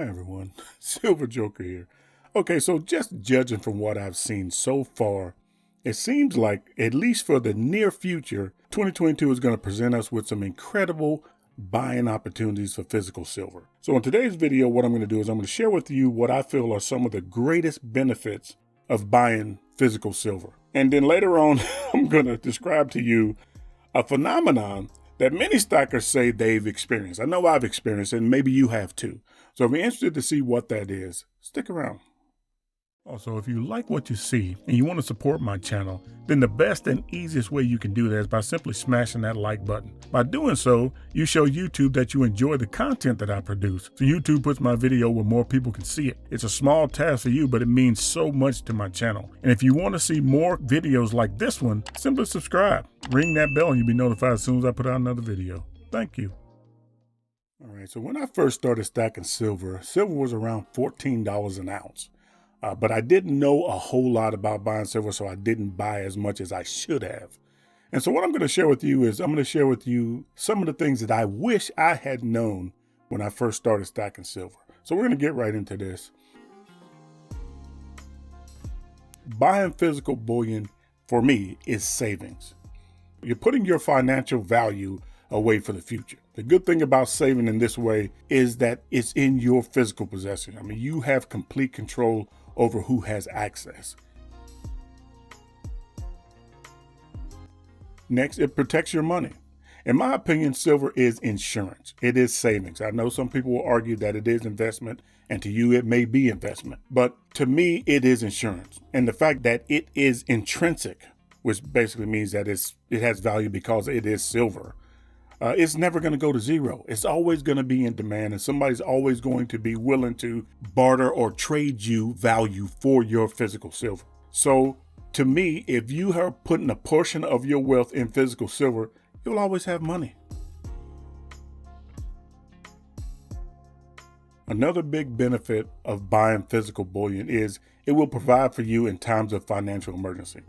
Hi everyone, Silver Joker here. Okay, so just judging from what I've seen so far, it seems like, at least for the near future, 2022 is going to present us with some incredible buying opportunities for physical silver. So in today's video, what I'm going to do is I'm going to share with you what I feel are some of the greatest benefits of buying physical silver. And then later on, I'm going to describe to you a phenomenon that many stackers say they've experienced. I know I've experienced it, and maybe you have too. So if you're interested to see what that is, stick around. Also, if you like what you see and you want to support my channel, then the best and easiest way you can do that is by simply smashing that like button. By doing so, you show YouTube that you enjoy the content that I produce. So YouTube puts my video where more people can see it. It's a small task for you, but it means so much to my channel. And if you want to see more videos like this one, simply subscribe. Ring that bell and you'll be notified as soon as I put out another video. Thank you. All right, so when I first started stacking silver was around $14 an ounce. But I didn't know a whole lot about buying silver, so I didn't buy as much as I should have. And so what I'm going to share with you is I'm going to share with you some of the things that I wish I had known when I first started stacking silver. So we're going to get right into this. Buying physical bullion, for me, is savings. You're putting your financial value away for the future. The good thing about saving in this way is that it's in your physical possession. I mean, you have complete control over who has access. Next, it protects your money. In my opinion, silver is insurance. It is savings. I know some people will argue that it is investment, and to you it may be investment. But to me, it is insurance. And the fact that it is intrinsic, which basically means that it has value because it is silver, it's never going to go to zero. It's always going to be in demand, and somebody's always going to be willing to barter or trade you value for your physical silver. So to me, if you are putting a portion of your wealth in physical silver, you'll always have money. Another big benefit of buying physical bullion is it will provide for you in times of financial emergency.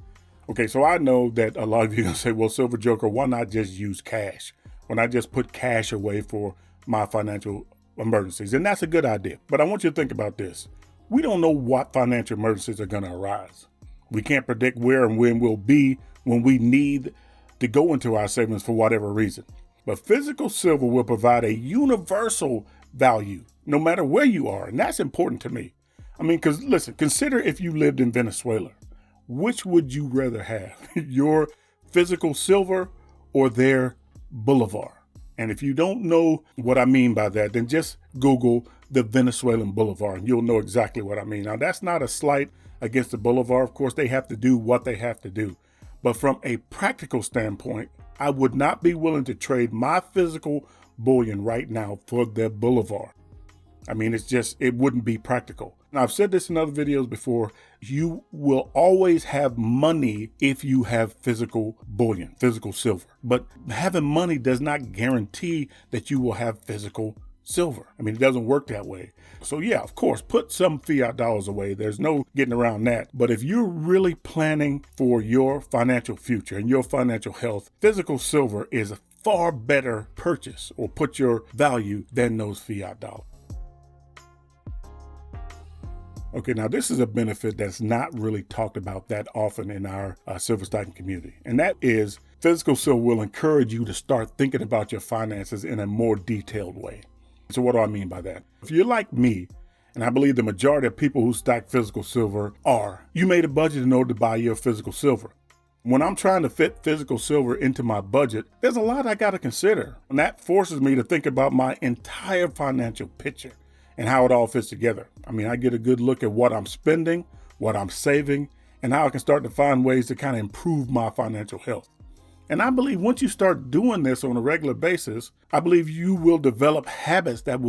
Okay, so I know that a lot of you are going to say, well, Silver Joker, why not just use cash? When I just put cash away for my financial emergencies. And that's a good idea. But I want you to think about this. We don't know what financial emergencies are going to arise. We can't predict where and when we'll be when we need to go into our savings for whatever reason. But physical silver will provide a universal value no matter where you are. And that's important to me. I mean, because listen, consider if you lived in Venezuela. Which would you rather have? Your physical silver or their Bolivar? And if you don't know what I mean by that, then just Google the Venezuelan Bolivar and you'll know exactly what I mean. Now, that's not a slight against the Bolivar. Of course, they have to do what they have to do. But from a practical standpoint, I would not be willing to trade my physical bullion right now for the Bolivar. I mean, it wouldn't be practical. Now, I've said this in other videos before, you will always have money if you have physical bullion, physical silver. But having money does not guarantee that you will have physical silver. I mean, it doesn't work that way. So yeah, of course, put some fiat dollars away. There's no getting around that. But if you're really planning for your financial future and your financial health, physical silver is a far better purchase or put your value than those fiat dollars. Okay, now this is a benefit that's not really talked about that often in our silver stacking community. And that is physical silver will encourage you to start thinking about your finances in a more detailed way. So what do I mean by that? If you're like me, and I believe the majority of people who stack physical silver are, you made a budget in order to buy your physical silver. When I'm trying to fit physical silver into my budget, there's a lot I got to consider. And that forces me to think about my entire financial picture and how it all fits together. I mean, I get a good look at what I'm spending, what I'm saving, and how I can start to find ways to kind of improve my financial health. And I believe once you start doing this on a regular basis, I believe you will develop habits that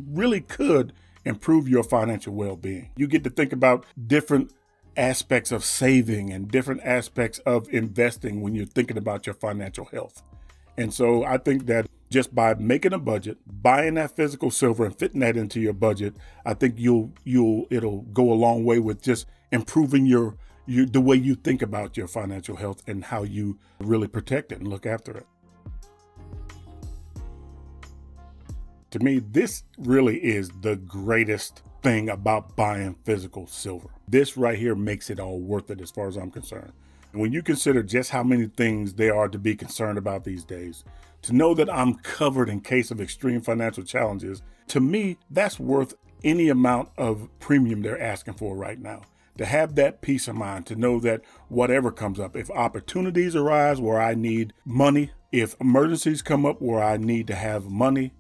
really could improve your financial well-being. You get to think about different aspects of saving and different aspects of investing when you're thinking about your financial health. And so I think that just by making a budget, buying that physical silver and fitting that into your budget, I think it'll go a long way with just improving the way you think about your financial health and how you really protect it and look after it. To me, this really is the greatest thing about buying physical silver. This right here makes it all worth it as far as I'm concerned. And when you consider just how many things there are to be concerned about these days, to know that I'm covered in case of extreme financial challenges, to me, that's worth any amount of premium they're asking for right now. To have that peace of mind, to know that whatever comes up, if opportunities arise where I need money, if emergencies come up where I need to have money,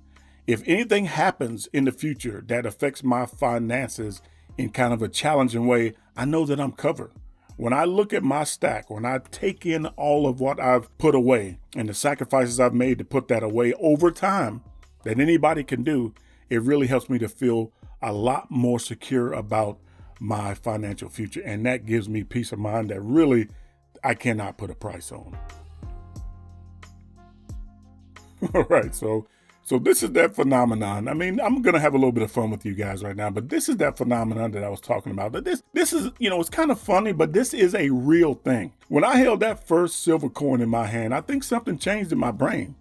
if anything happens in the future that affects my finances in kind of a challenging way, I know that I'm covered. When I look at my stack, when I take in all of what I've put away and the sacrifices I've made to put that away over time that anybody can do, it really helps me to feel a lot more secure about my financial future. And that gives me peace of mind that really I cannot put a price on. All right, so this is that phenomenon. I mean, I'm going to have a little bit of fun with you guys right now, but this is that phenomenon that I was talking about. This is, it's kind of funny, but this is a real thing. When I held that first silver coin in my hand, I think something changed in my brain.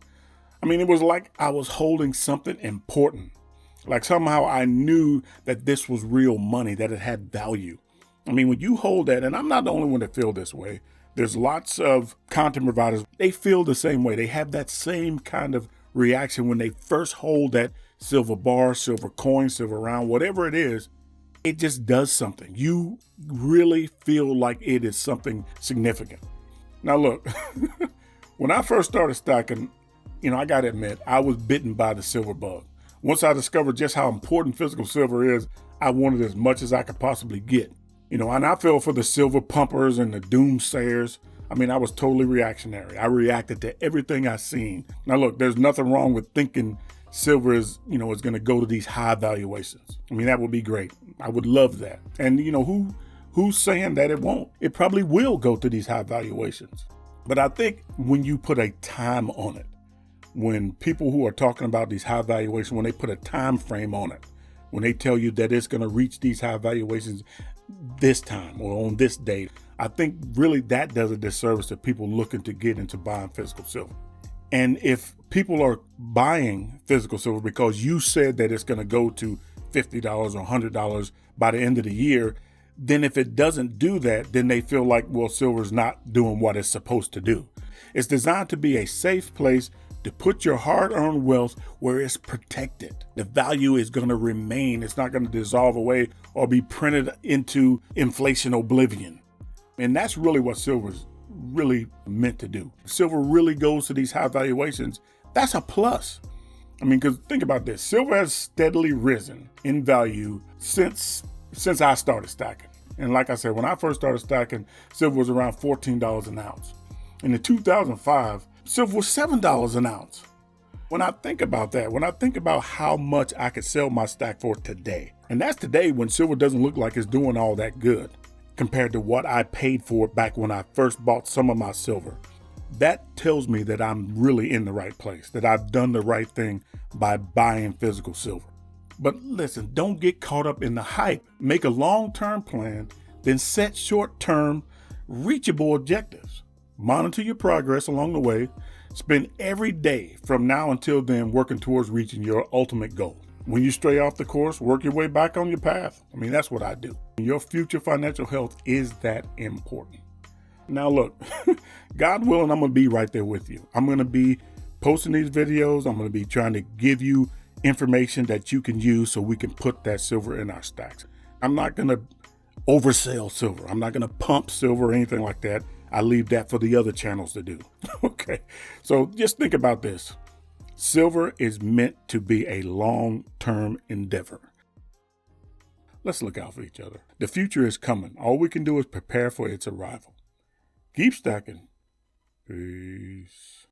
I mean, it was like I was holding something important. Like somehow I knew that this was real money, that it had value. I mean, when you hold that, and I'm not the only one that feel this way, there's lots of content providers, they feel the same way. They have that same kind of reaction when they first hold that silver bar, silver coin, silver round, whatever it is. It just does something. You really feel like it is something significant. Now look, when I first started stacking, I got to admit, I was bitten by the silver bug. Once I discovered just how important physical silver is, I wanted as much as I could possibly get. And I fell for the silver pumpers and the doomsayers. I mean, I was totally reactionary. I reacted to everything I seen. Now look, there's nothing wrong with thinking silver is going to go to these high valuations. I mean, that would be great. I would love that. And who's saying that it won't? It probably will go to these high valuations. But I think when you put a time on it, when people who are talking about these high valuations, when they put a time frame on it, when they tell you that it's going to reach these high valuations this time or on this date, I think really that does a disservice to people looking to get into buying physical silver. And if people are buying physical silver because you said that it's going to go to $50 or $100 by the end of the year, then if it doesn't do that, then they feel like, well, silver's not doing what it's supposed to do. It's designed to be a safe place to put your hard-earned wealth where it's protected. The value is going to remain. It's not going to dissolve away or be printed into inflation oblivion. And that's really what silver's really meant to do. Silver really goes to these high valuations. That's a plus. I mean, because think about this. Silver has steadily risen in value since I started stacking. And like I said, when I first started stacking, silver was around $14 an ounce. And in 2005, silver was $7 an ounce. When I think about that, when I think about how much I could sell my stack for today, and that's today when silver doesn't look like it's doing all that good compared to what I paid for it back when I first bought some of my silver, that tells me that I'm really in the right place, that I've done the right thing by buying physical silver. But listen, don't get caught up in the hype. Make a long-term plan, then set short-term, reachable objectives. Monitor your progress along the way. Spend every day from now until then working towards reaching your ultimate goal. When you stray off the course, work your way back on your path. I mean, that's what I do. Your future financial health is that important. Now look, God willing, I'm going to be right there with you. I'm going to be posting these videos. I'm going to be trying to give you information that you can use so we can put that silver in our stacks. I'm not going to oversell silver. I'm not going to pump silver or anything like that. I leave that for the other channels to do. Okay, so just think about this. Silver is meant to be a long-term endeavor. Let's look out for each other. The future is coming. All we can do is prepare for its arrival. Keep stacking. Peace.